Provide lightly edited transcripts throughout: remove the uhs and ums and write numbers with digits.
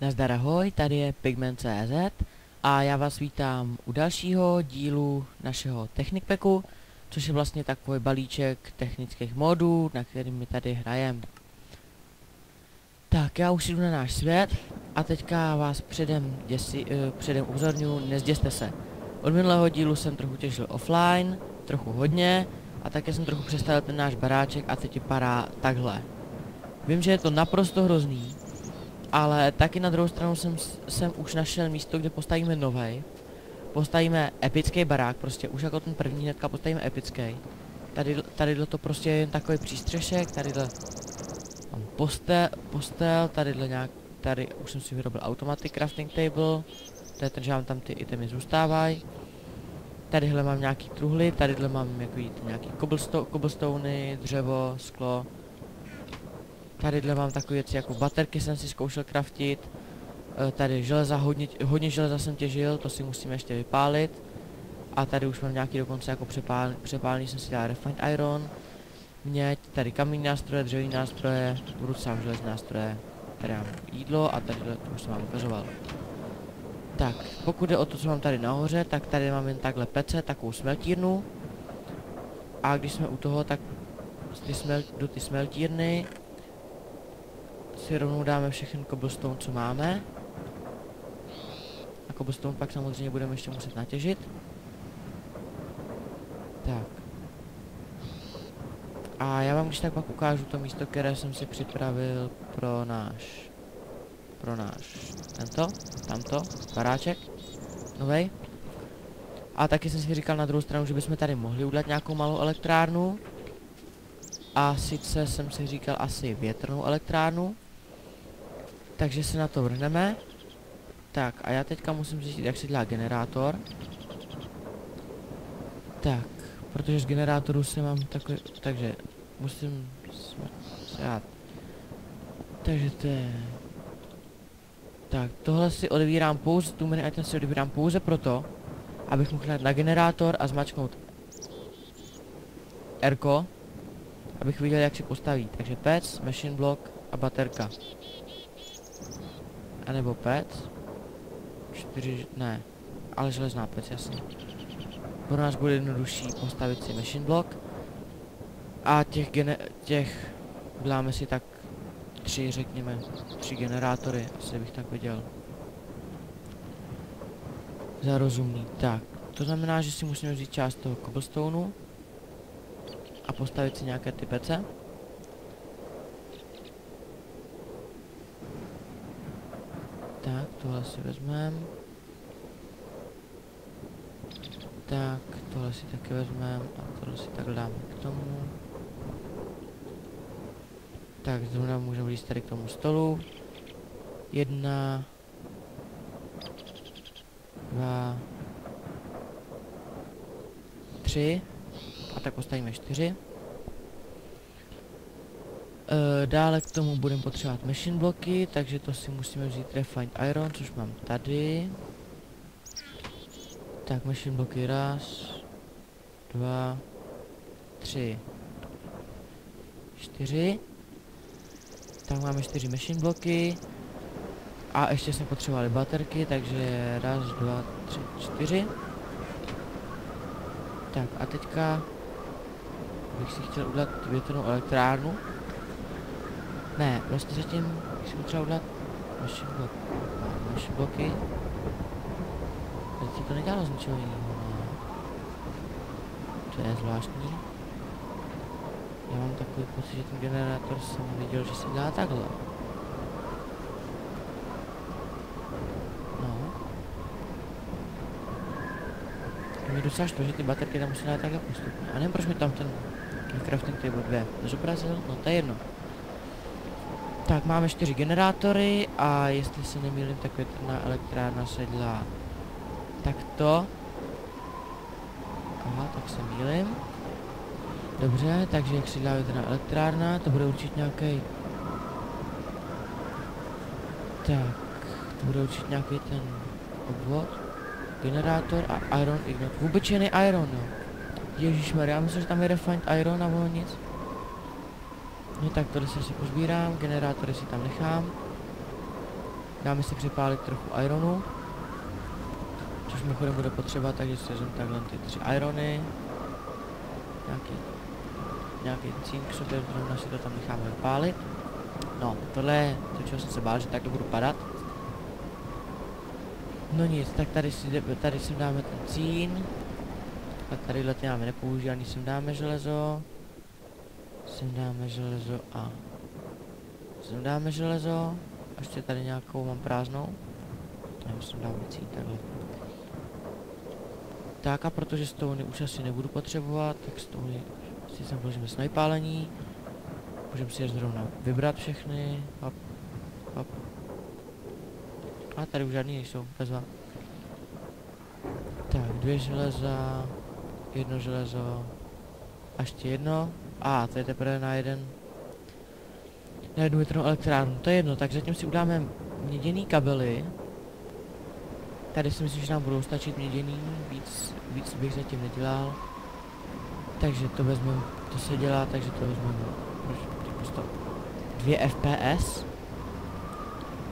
Nazdar ahoj, tady je Pigment.cz a já vás vítám u dalšího dílu našeho Technic Packu, což je vlastně takový balíček technických modů, na kterým my tady hrajeme. Tak, já už jdu na náš svět a teďka vás předem upozorňuji, nezděste se. Od minulého dílu jsem trochu těžil offline, trochu hodně, a také jsem trochu přestavil ten náš baráček a teď vypadá takhle. Vím, že je to naprosto hrozný, ale taky na druhou stranu jsem už našel místo, kde postavíme novej. Postavíme epický barák, prostě už jako ten první hnedka postavíme epický. Tadyhle to prostě je jen takový přístřešek, tadyhle mám postel, tady už jsem si vyrobil automatic crafting table, to je ten, že vám tam ty itemy zůstávají. Tadyhle mám nějaký truhly, tadyhle mám nějaký cobblestony, dřevo, sklo. Tadyhle mám takové věci jako baterky, jsem si zkoušel craftit. Tady železa, hodně železa jsem těžil, to si musíme ještě vypálit. A tady už mám nějaký dokonce jako přepálený jsem si dal refined iron. Měď, tady kamínní nástroje, dřevění nástroje, budu sám železné nástroje. Tady mám jídlo a tadyhle to už jsem vám ukazoval. Tak, pokud jde o to, co mám tady nahoře, tak tady mám jen takhle pece, takovou smeltírnu. A když jsme u toho, tak do ty smeltírny si rovnou dáme všechny cobblestone, co máme. A cobblestone pak samozřejmě budeme ještě muset natěžit. Tak. A já vám když tak pak ukážu to místo, které jsem si připravil pro náš tamto, baráček, novej. A taky jsem si říkal na druhou stranu, že bychom tady mohli udělat nějakou malou elektrárnu. A sice jsem si říkal asi větrnou elektrárnu. Takže se na to vrhneme. Tak a já teďka musím zjistit, jak se dělá generátor. Tak, protože z generátoru se mám takový, takže musím dát. Takže to je... Tak, tohle si odebírám pouze, tu mini item si odebírám pouze proto, abych mohl dát na generátor a zmačknout R-ko, abych viděl, jak se postaví. Takže pec, machine block a baterka. A nebo pec. 4, ne, ale železná pec, jasně. Pro nás bude jednodušší postavit si machine block. A těch uděláme si tak 3, řekněme, 3 generátory, asi bych tak viděl. Za rozumný. Tak, to znamená, že si musíme vzít část toho cobblestoneu a postavit si nějaké ty pece. Tak, tohle si vezmeme. Tak, tohle si taky vezmeme a tohle si takhle dáme k tomu. Tak, zrovna můžeme jít tady k tomu stolu. 1, 2, 3 a tak postavíme 4. Dále k tomu budeme potřebovat machine bloky, takže to si musíme vzít refined iron, což mám tady. Tak machine bloky 1, 2, 3, 4. Tak máme 4 machine bloky. A ještě jsme potřebovali baterky, takže 1, 2, 3, 4. Tak a teďka bych si chtěl udělat větrnou elektrárnu. Ne, vlastně zatím bych si potřeboval udělat machine bloky. Teď to nedělalo z ničeho jiného, ne? To je zvláštní. Já mám takový pocit, že ten generátor jsem viděl, že se dělá takhle. No. Mě docela štve, že ty baterky tam musí dát takhle postupně. A nevím, proč mi tam ten crafting table 2 nezobrazil, no to je jedno. Tak máme 4 generátory a jestli se nemýlím, tak větrná elektrárna se dělá takto. Aha, tak se mýlím. Dobře, takže jak se dělá větrná elektrárna, to bude určitě nějaký. Tak, to bude určitě nějaký ten obvod, generátor a iron ignite. Vůbečený iron, jo. Ježišmarja, já myslím, že tam je refined iron a ono nic. No tak tohle si pozbírám, generátory si tam nechám. Dáme si připálit trochu ironu. Což mimochodem bude potřeba, takže si vezmeme takhle ty 3 irony. Nějaký cín k sobě, zrovna si to tam necháme vypálit. No, tohle je to, čeho jsem se bál, že takhle budu padat. No nic, tak tady sem dáme ten cín. A tadyhle ty máme nepoužívaný, sem dáme železo. Sem dáme železo a... Sem dáme železo. A ještě tady nějakou mám prázdnou. Já sem dáme cín, takhle. Tak a protože stony už asi nebudu potřebovat, tak stony si sem vložíme s najpálení. Můžeme si je zrovna vybrat všechny. Hop, hop. A tady už žádný nejsou, bezva. Tak, 2 železa, 1 železo, a ještě jedno. A to je teprve na jednu větrnou elektrárnu, to je jedno, tak zatím si udáme měděný kabely. Tady si myslím, že nám budou stačit měděný, víc bych zatím nedělal. Takže to vezmeme, to se dělá, takže to vezmeme, prostě 2 FPS.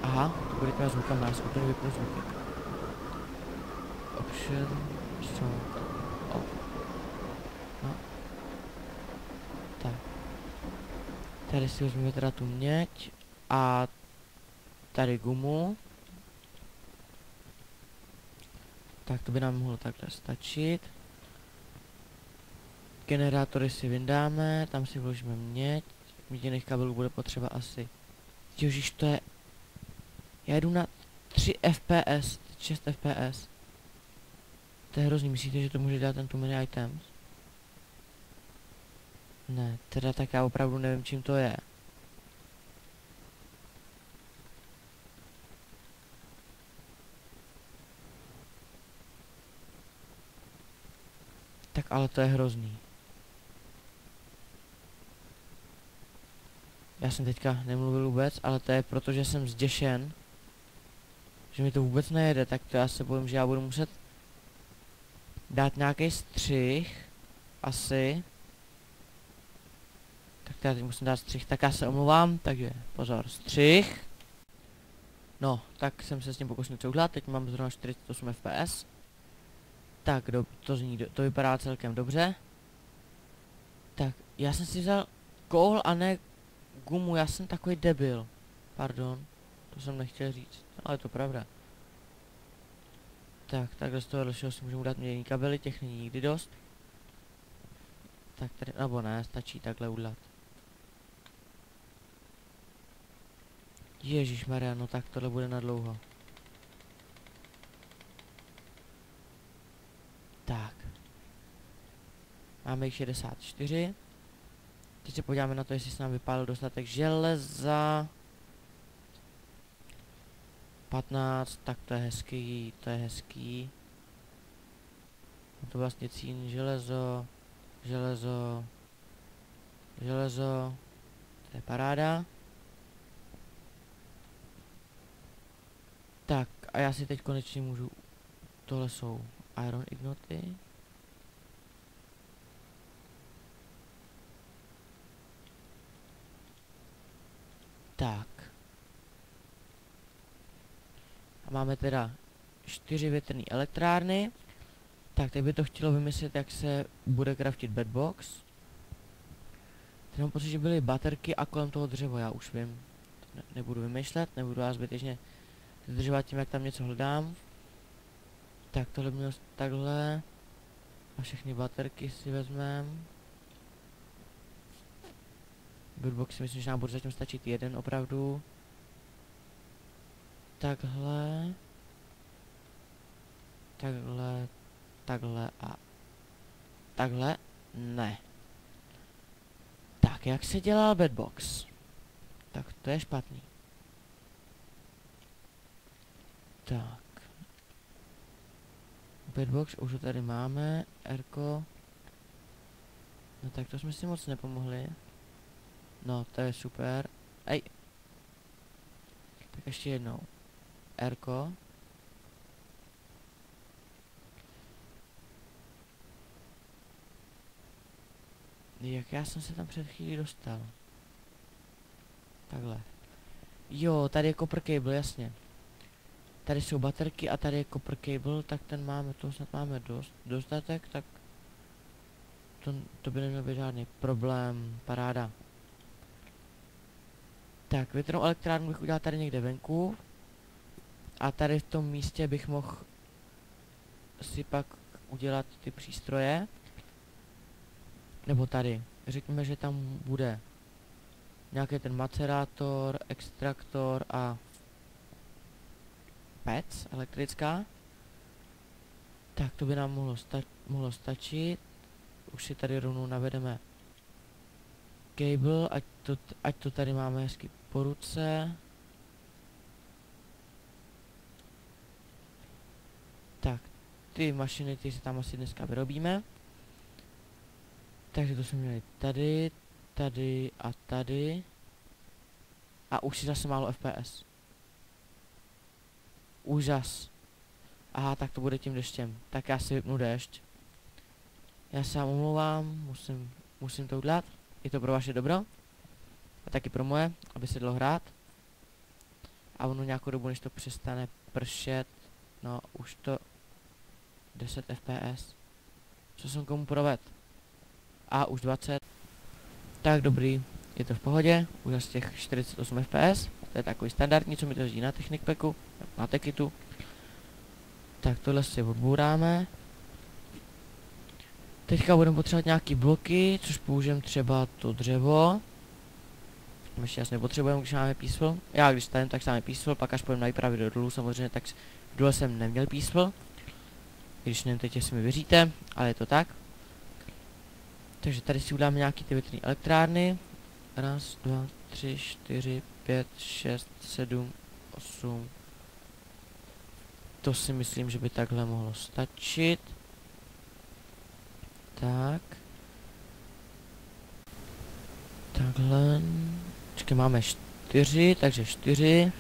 Aha, to bude těma zvukama, já si úplně vypnu zvuky. Option, sound, off. No. Tak. Tady si vezmeme teda tu měď a tady gumu. Tak to by nám mohlo takhle stačit. Generátory si vyndáme, tam si vložíme měď. Měděných kabelů bude potřeba asi. Ježiš, to je... Já jdu na 3 FPS, 6 FPS. To je hrozný, myslíte, že to může dělat ten too many items? Ne, teda tak já opravdu nevím, čím to je. Tak ale to je hrozný. Já jsem teďka nemluvil vůbec, ale to je proto, že jsem zděšen. Že mi to vůbec nejede, tak to já se bojím, že já budu muset dát nějaký střih. Asi. Tak já teď musím dát střih, tak já se omluvám, takže pozor, střih. No, tak jsem se s tím pokusil něco udělat, teď mám zrovna 48 FPS. Tak, to vypadá celkem dobře. Tak, já jsem si vzal kohl a ne gumu, já jsem takový debil. Pardon, to jsem nechtěl říct, ale je to pravda. Tak, takhle z toho dalšího si můžeme dát měděný kabely, těch není nikdy dost. Tak tady, nebo ne, stačí takhle udělat. Ježišmarja, no tak tohle bude na dlouho. Tak. Máme jich 64. Teď se podíváme na to, jestli se nám vypálil dostatek železa. 15, tak to je hezký, to je hezký. To vlastně cín, železo, to je paráda. Tak, a já si teď konečně můžu, tohle jsou iron ignoty. Tak. A máme teda 4 větrné elektrárny. Tak, teď by to chtělo vymyslet, jak se bude craftit bedbox. Teď mám pocit, že byly baterky a kolem toho dřevo, já už vím. Nebudu vymýšlet, nebudu já zbytečně zdržovat tím, jak tam něco hledám. Tak, tohle mělo takhle. A všechny baterky si vezmeme. Bedbox si myslím, že nám bude zatím stačit jeden opravdu. Takhle. Takhle a takhle ne. Tak, jak se dělá bedbox? Tak, to je špatný. Tak. Bedbox už ho tady máme. Erko. No tak to jsme si moc nepomohli. No, to je super. Ej. Tak ještě jednou. Erko. Jak já jsem se tam před chvílí dostal? Takhle. Jo, tady je copper cable, jasně. Tady jsou baterky a tady je copper cable, tak ten máme, to snad máme dostatek, tak to by neměl být žádný problém, paráda. Tak, větrnou elektrárnu bych udělal tady někde venku. A tady v tom místě bych mohl si pak udělat ty přístroje. Nebo tady. Řekněme, že tam bude nějaký ten macerátor, extraktor a pec elektrická. Tak to by nám mohlo stačit. Už si tady rovnou navedeme cable, ať to tady máme hezky po ruce. Tak, ty mašiny, ty si tam asi dneska vyrobíme. Takže to jsme měli tady, tady a tady. A už si zase málo FPS. Úžas. Aha, tak to bude tím deštěm. Tak já si vypnu déšť. Já se vám omlouvám, musím to udělat. Je to pro vaše dobro. A taky pro moje, aby se dalo hrát. A ono nějakou dobu, než to přestane pršet. No, už to 10 FPS. Co jsem komu provedl? A už 20. Tak dobrý, je to v pohodě. Už z těch 48 FPS. To je takový standardní, co mi to jezdí na Technic Packu, na Techitu. Tak tohle si odbouráme. Teďka budeme potřebovat nějaký bloky, což použijeme třeba to dřevo. Ještě asi nepotřebujeme, když máme písl. Já když stavím, tak máme písl, pak až půjdeme na výpravy do dolů, samozřejmě, tak dole jsem neměl písl. Když nevím teď, jestli mi věříte, ale je to tak. Takže tady si uděláme nějaký ty větrné elektrárny. 1, 2, 3, 4, 5, 6, 7, 8. To si myslím, že by takhle mohlo stačit. Tak. Takhle. Počkej, máme 4, takže 4.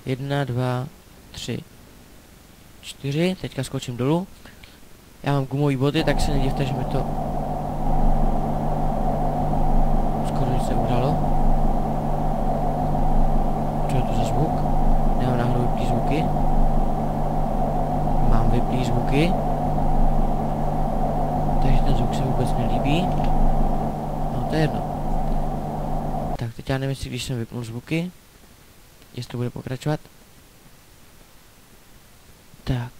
1, 2, 3, 4. Teďka skočím dolů. Já mám gumový boty, tak se nedivte, že mi to skoro se událo. Co je to za zvuk? Nemám náhodou vyplý zvuky. Mám vyplý zvuky. Takže ten zvuk se vůbec nelíbí. No to je jedno. Tak teď já nevím, jestli když jsem vypnul zvuky, jestli to bude pokračovat. Tak.